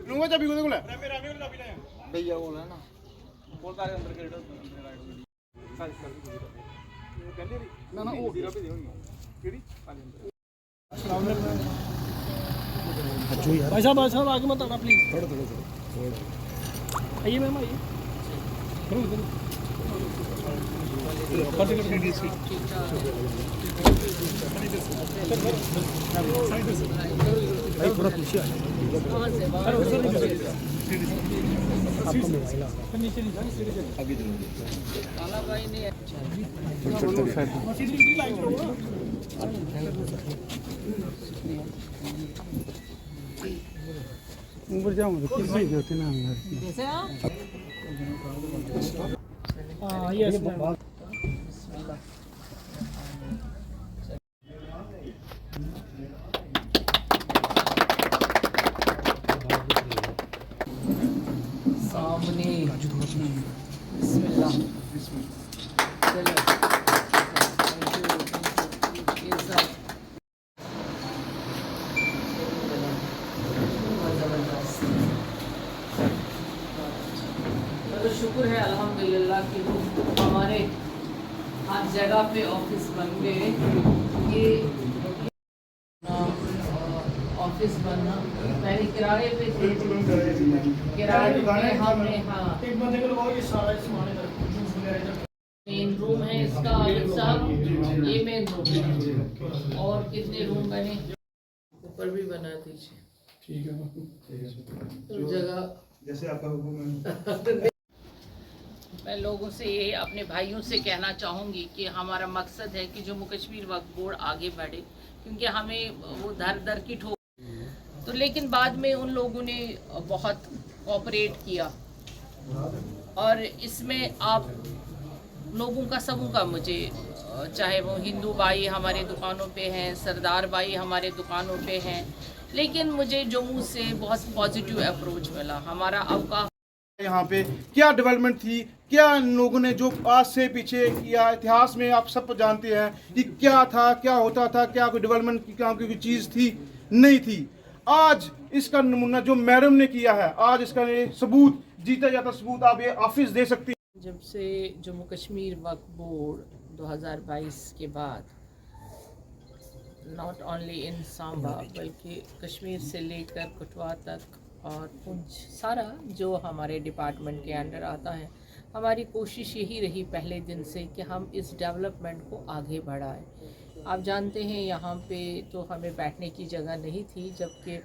लूंगा चाबी को ना भैया बोला ना ना ना वो भाई साहब आगे मत आना प्लीज। थोड़ा आइए मैम आइए। भाई थोड़ा पीछे ऊपर जाऊंगा तो किसी होते ना जैसे आप यस सामने बिस्मिल्लाह तो शुक्र है अल्हम्दुलिल्लाह कि हमारे हर जगह पे ऑफिस बन गए। ये ऑफिस बनना पहले किराए पे थे, किराए पे हमने हाँ मेन रूम है इसका आलिफ साहब, ये मेन रूम है। और कितने रूम बने ऊपर भी बना दीजिए, ठीक है तो जगह जैसे आपका हुक्म है। मैं लोगों से ये अपने भाइयों से कहना चाहूँगी कि हमारा मकसद है कि जम्मू कश्मीर वक्फ बोर्ड आगे बढ़े, क्योंकि हमें वो दर दर की ठोक तो, लेकिन बाद में उन लोगों ने बहुत कोऑपरेट किया और इसमें आप लोगों का सबों का मुझे चाहे वो हिंदू भाई हमारे दुकानों पे हैं, सरदार भाई हमारे दुकानों पे हैं, लेकिन मुझे जम्मू से बहुत पॉजिटिव अप्रोच मिला। हमारा अवकाफ यहाँ पे क्या डेवलपमेंट थी, क्या लोगों ने जो आज से पीछे किया, इतिहास में आप सब जानते हैं कि क्या था, क्या होता था, क्या कोई डेवलपमेंट की क्या कोई चीज़ थी नहीं थी। आज इसका नमूना जो मैडम ने किया है, आज इसका ये सबूत जीता जाता सबूत आप ये ऑफिस दे सकती हैं। जब से जम्मू कश्मीर वक्फ बोर्ड 2022 के बाद नॉट ओनली इन सांबा बल्कि कश्मीर से लेकर कठुआ तक और पुंछ सारा जो हमारे डिपार्टमेंट के अंडर आता है, हमारी कोशिश यही रही पहले दिन से कि हम इस डेवलपमेंट को आगे बढ़ाएं। आप जानते हैं यहाँ पे तो हमें बैठने की जगह नहीं थी, जबकि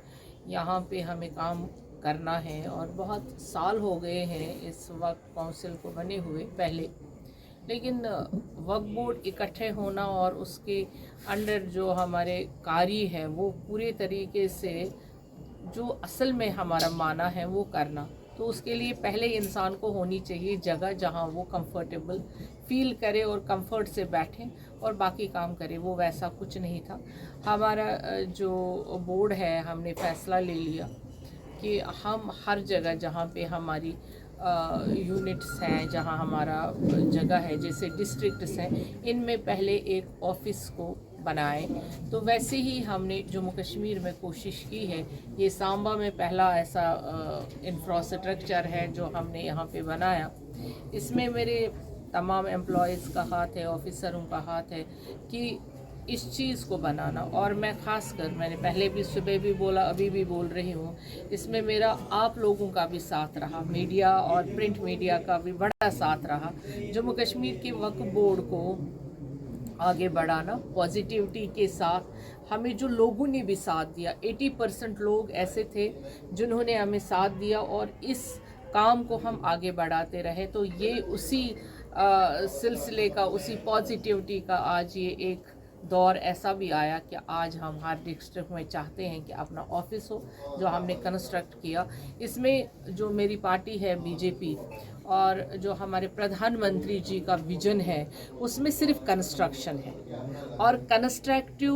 यहाँ पे हमें काम करना है और बहुत साल हो गए हैं इस वक्त काउंसिल को बने हुए पहले, लेकिन वक्फ बोर्ड इकट्ठे होना और उसके अंडर जो हमारे कार्य है वो पूरे तरीके से जो असल में हमारा माना है वो करना, तो उसके लिए पहले इंसान को होनी चाहिए जगह जहां वो कंफर्टेबल फील करे और कंफर्ट से बैठे और बाकी काम करे। वो वैसा कुछ नहीं था। हमारा जो बोर्ड है, हमने फैसला ले लिया कि हम हर जगह जहां पे हमारी यूनिट्स हैं, जहां हमारा जगह है, जैसे डिस्ट्रिक्ट्स हैं, इनमें पहले एक ऑफिस को बनाए। तो वैसे ही हमने जम्मू कश्मीर में कोशिश की है। ये सांबा में पहला ऐसा इंफ्रास्ट्रक्चर है जो हमने यहाँ पे बनाया। इसमें मेरे तमाम एम्प्लॉयज़ का हाथ है, ऑफिसरों का हाथ है कि इस चीज़ को बनाना, और मैं ख़ासकर मैंने पहले भी सुबह भी बोला, अभी भी बोल रही हूँ, इसमें मेरा आप लोगों का भी साथ रहा, मीडिया और प्रिंट मीडिया का भी बड़ा साथ रहा। जम्मू कश्मीर के वक्फ बोर्ड को आगे बढ़ाना पॉजिटिविटी के साथ, हमें जो लोगों ने भी साथ दिया, 80% लोग ऐसे थे जिन्होंने हमें साथ दिया और इस काम को हम आगे बढ़ाते रहे। तो ये उसी सिलसिले का, उसी पॉजिटिविटी का आज ये एक दौर ऐसा भी आया कि आज हम हर डिस्ट्रिक्ट में चाहते हैं कि अपना ऑफिस हो, जो हमने कंस्ट्रक्ट किया। इसमें जो मेरी पार्टी है बीजेपी और जो हमारे प्रधानमंत्री जी का विजन है, उसमें सिर्फ कंस्ट्रक्शन है और कंस्ट्रक्टिव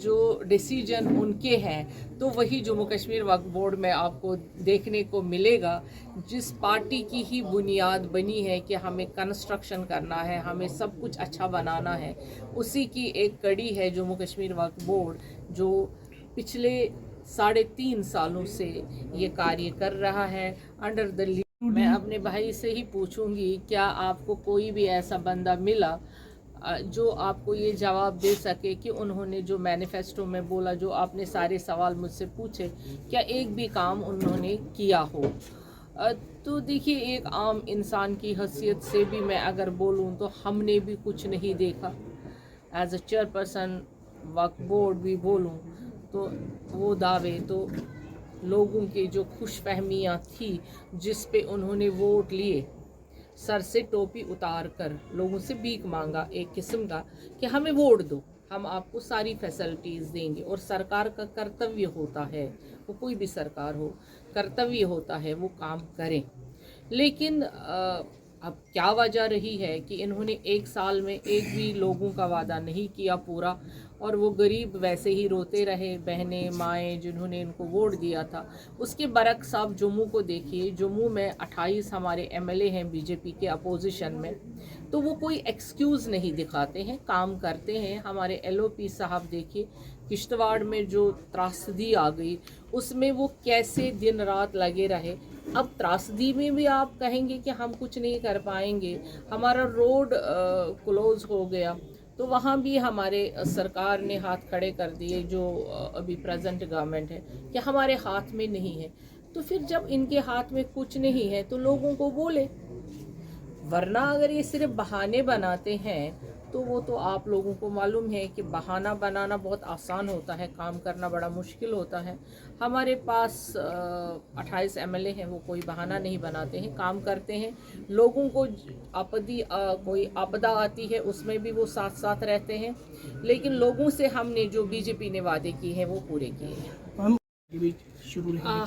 जो डिसीजन उनके हैं तो वही जम्मू कश्मीर वक्फ बोर्ड में आपको देखने को मिलेगा। जिस पार्टी की ही बुनियाद बनी है कि हमें कंस्ट्रक्शन करना है, हमें सब कुछ अच्छा बनाना है, उसी की एक कड़ी है जम्मू कश्मीर वक्फ बोर्ड, जो पिछले 3.5 सालों से ये कार्य कर रहा है अंडर द। मैं अपने भाई से ही पूछूंगी, क्या आपको कोई भी ऐसा बंदा मिला जो आपको ये जवाब दे सके कि उन्होंने जो मैनिफेस्टो में बोला, जो आपने सारे सवाल मुझसे पूछे, क्या एक भी काम उन्होंने किया हो? तो देखिए, एक आम इंसान की हैसियत से भी मैं अगर बोलूं तो हमने भी कुछ नहीं देखा। एज अ चेयरपर्सन वक्फ बोर्ड भी बोलूं तो वो दावे तो लोगों की जो खुशफहमियाँ थी जिस पे उन्होंने वोट लिए, सर से टोपी उतार कर लोगों से भीख मांगा एक किस्म का कि हमें वोट दो, हम आपको सारी फैसिलिटीज़ देंगे। और सरकार का कर्तव्य होता है, वो कोई भी सरकार हो, कर्तव्य होता है वो काम करें। लेकिन अब क्या वजह रही है कि इन्होंने 1 साल में एक भी लोगों का वादा नहीं किया पूरा, और वो गरीब वैसे ही रोते रहे, बहनें माएँ जिन्होंने इनको वोट दिया था। उसके बरक्स आप जम्मू को देखिए, जम्मू में 28 हमारे एमएलए हैं बीजेपी के अपोजिशन में, तो वो कोई एक्सक्यूज़ नहीं दिखाते हैं, काम करते हैं। हमारे एलओपी साहब देखिए, किश्तवाड़ में जो त्रासदी आ गई उसमें वो कैसे दिन रात लगे रहे। अब त्रासदी में भी आप कहेंगे कि हम कुछ नहीं कर पाएंगे, हमारा रोड क्लोज हो गया, तो वहाँ भी हमारे सरकार ने हाथ खड़े कर दिए, जो अभी प्रेजेंट गवर्नमेंट है, कि हमारे हाथ में नहीं है। तो फिर जब इनके हाथ में कुछ नहीं है तो लोगों को बोले, वरना अगर ये सिर्फ बहाने बनाते हैं तो वो तो आप लोगों को मालूम है कि बहाना बनाना बहुत आसान होता है, काम करना बड़ा मुश्किल होता है। हमारे पास 28 एमएलए हैं, वो कोई बहाना नहीं बनाते हैं, काम करते हैं। लोगों को कोई आपदा आती है उसमें भी वो साथ साथ रहते हैं। लेकिन लोगों से हमने जो बीजेपी ने वादे किए हैं वो पूरे किए हैं।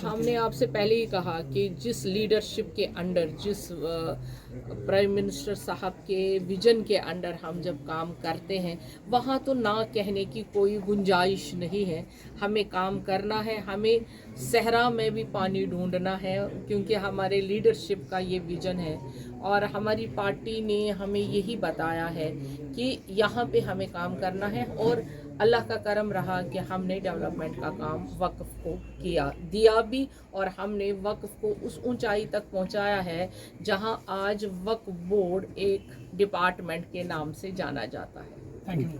हमने आपसे पहले ही कहा कि जिस लीडरशिप के अंडर, जिस प्राइम मिनिस्टर साहब के विजन के अंडर हम जब काम करते हैं, वहाँ तो ना कहने की कोई गुंजाइश नहीं है। हमें काम करना है, हमें सहरा में भी पानी ढूंढना है, क्योंकि हमारे लीडरशिप का ये विजन है। और हमारी पार्टी ने हमें यही बताया है कि यहाँ पे हमें काम करना है। और अल्लाह का करम रहा कि हमने डेवलपमेंट का काम वक्फ को दिया भी, और हमने वक्फ को उस ऊंचाई तक पहुंचाया है जहां आज वक्फ बोर्ड एक डिपार्टमेंट के नाम से जाना जाता है। Thank you.